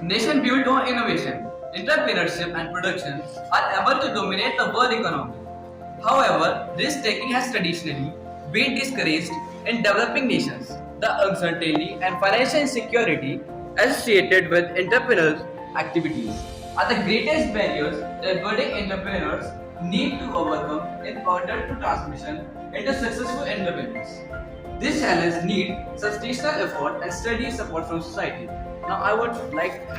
Nation built on innovation, entrepreneurship, and production are able to dominate the world economy. However, risk taking has traditionally been discouraged in developing nations. The uncertainty and financial insecurity associated with entrepreneurial activities are the greatest barriers that budding entrepreneurs need to overcome in order to transition into successful entrepreneurs. This challenge needs substantial effort and steady support from society. Now, I would like to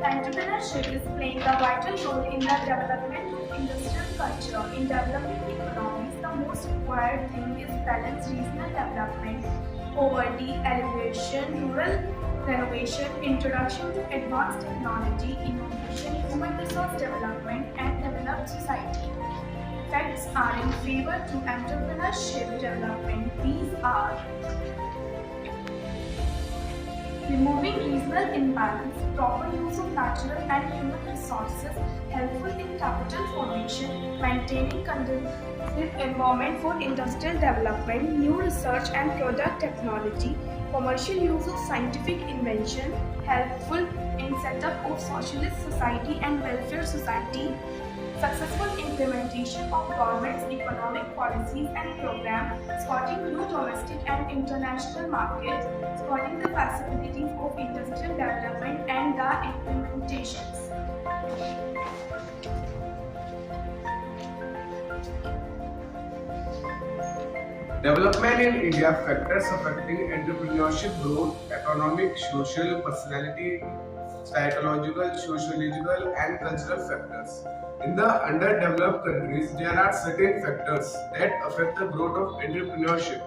Entrepreneurship is playing a vital role in the development of industrial culture. In developing economies, the most required thing is balanced regional development, poverty alleviation, rural renovation, introduction to advanced technology, innovation, human resource development, and developed society. Facts are in favor to entrepreneurship development. These are removing regional imbalance, proper use of natural and human resources, helpful in capital formation, maintaining conducive environment for industrial development, new research and product technology, commercial use of scientific invention, helpful in setup of socialist society and welfare society, successful implementation of government's economic policies and programs, spotting new domestic and international markets, spotting the possibilities of industrial development and the implementations. Development in India factors affecting entrepreneurship growth, economic, social, personality, psychological, sociological, and cultural factors. In the underdeveloped countries, there are certain factors that affect the growth of entrepreneurship.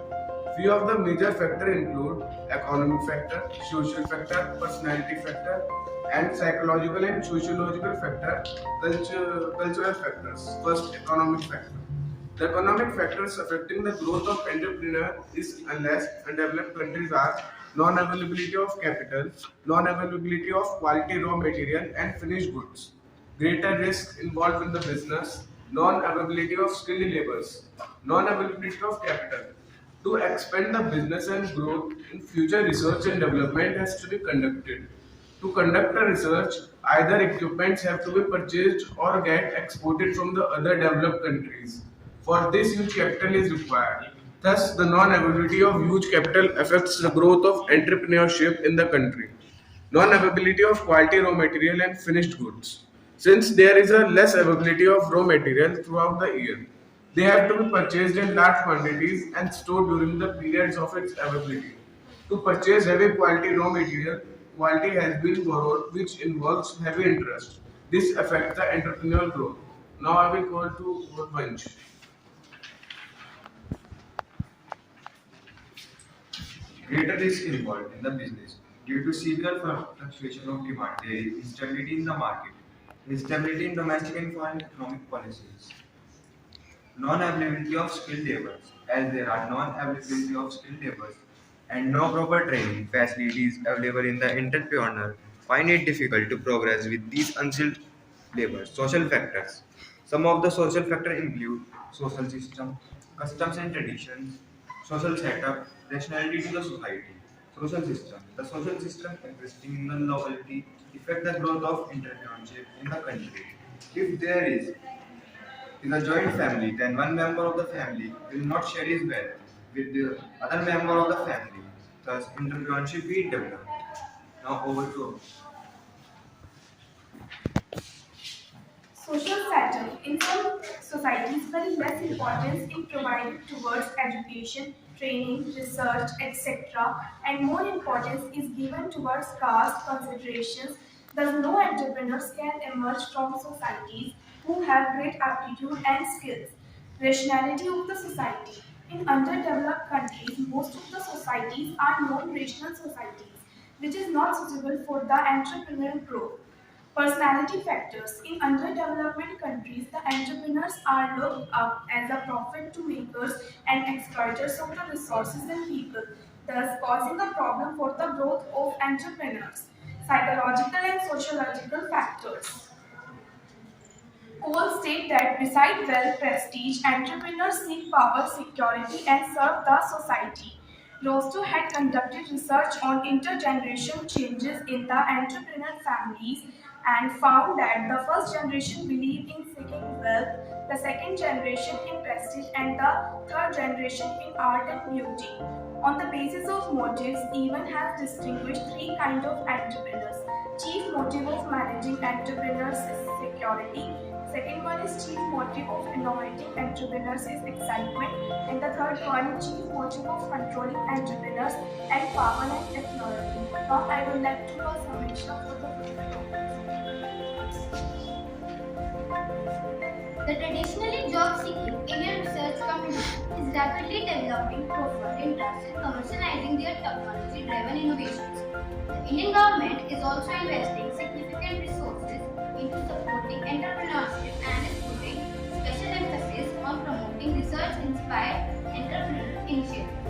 Few of the major factors include economic factor, social factor, personality factor, and psychological and sociological factor, cultural factors. First, economic factor. The economic factors affecting the growth of entrepreneur is unless undeveloped countries are non-availability of capital, non-availability of quality raw material and finished goods, greater risk involved in the business, non-availability of skilled laborers, non-availability of capital. To expand the business and growth in future, research and development has to be conducted. To conduct a research, either equipments have to be purchased or get exported from the other developed countries. For this, huge capital is required. Thus, the non-availability of huge capital affects the growth of entrepreneurship in the country. Non-availability of quality raw material and finished goods. Since there is a less availability of raw material throughout the year, they have to be purchased in large quantities and stored during the periods of its availability. To purchase heavy quality raw material, quality has been borrowed, which involves heavy interest. This affects the entrepreneurial growth. Now I will go to Vanch. Greater risk involved in the business. Due to severe fluctuation of demand, there is instability in the market, instability in domestic and foreign economic policies, non-availability of skilled laborers, as there are non-availability of skilled laborers and no proper training facilities available in the entrepreneur, find it difficult to progress with these unskilled laborers. Social factors. Some of the social factors include social system, customs and traditions, social setup, rationality to the society. Social system. The social system existing in the locality affect the growth of entrepreneurship in the country. If there is a joint family, then one member of the family will not share his wealth with the other member of the family. Thus, entrepreneurship will develop. Now over to Social setup. In some societies, very less importance is provided towards education, training, research, etc., and more importance is given towards caste considerations. Thus, no entrepreneurs can emerge from societies who have great aptitude and skills. Rationality of the society. In underdeveloped countries, most of the societies are non-rational societies, which is not suitable for the entrepreneurial growth. Personality factors. In underdeveloped countries, the entrepreneurs are looked up as a profit to makers and exploiters of the resources and people, thus causing a problem for the growth of entrepreneurs. Psychological and sociological factors. Cole state that beside wealth, prestige, entrepreneurs seek power, security, and serve the society. Rostow had conducted research on intergenerational changes in the entrepreneur families and found that the first generation believed in seeking wealth, the second generation in prestige, and the third generation in art and beauty. On the basis of motives, Evan has distinguished three kinds of entrepreneurs. Chief motive of managing entrepreneurs is security. Second one is chief motive of innovating entrepreneurs is excitement, and the third one chief motive of controlling entrepreneurs and power and technology. Now I would like to know Samisha for the The traditionally job-seeking Indian research community is rapidly developing profound interest in commercializing their technology-driven innovations. The Indian government is also investing significant resources into supporting entrepreneurship and is putting special emphasis on promoting research-inspired entrepreneurial initiatives.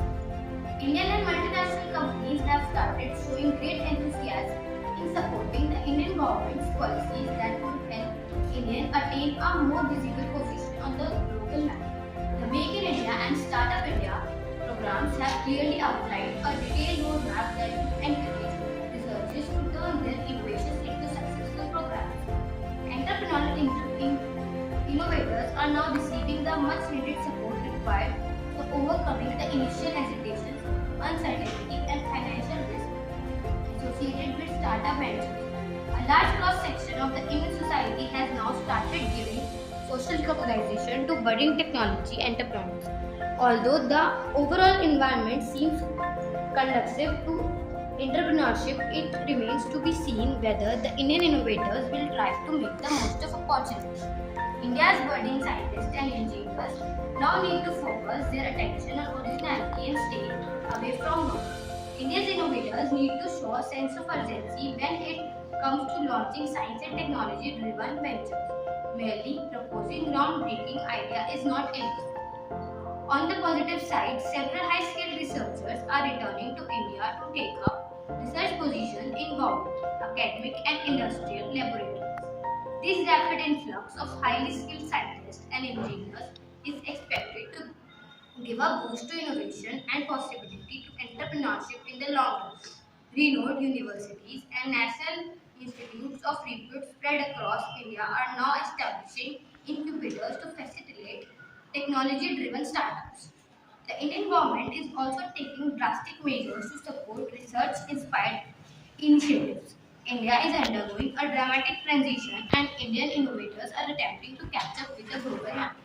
Indian and multinational companies have started showing great enthusiasm in supporting the Indian government's policies that would help India attain a more visible position on the global map. The Make in India and Startup India programs have clearly outlined a detailed roadmap that would encourage researchers to turn their innovations into successful programs. Entrepreneurial innovators are now receiving the much needed support required for overcoming the initial hesitations, uncertainty, and financial risk associated with startup ventures. A large cross-section of the Indian society has now started giving social recognition to budding technology entrepreneurs. Although the overall environment seems conducive to entrepreneurship, it remains to be seen whether the Indian innovators will try to make the most of opportunities. India's budding scientists and engineers now need to focus their attention on originality and stay away from noise. India's innovators need to show a sense of urgency when it comes to launching science and technology driven ventures. Merely proposing groundbreaking idea is not enough. On the positive side, several high-skilled researchers are returning to India to take up research positions in government, academic and industrial laboratories. This rapid influx of highly skilled scientists and engineers is expected to give a boost to innovation and possibility to entrepreneurship in the long run. Renowned universities and national institutes of repute spread across India are now establishing incubators to facilitate technology-driven startups. The Indian government is also taking drastic measures to support research-inspired initiatives. India is undergoing a dramatic transition and Indian innovators are attempting to catch up with the global market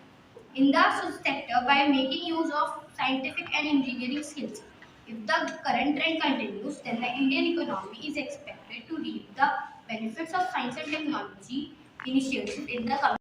in the sector by making use of scientific and engineering skills. If the current trend continues, then the Indian economy is expected to reap the benefits of science and technology initiatives in the coming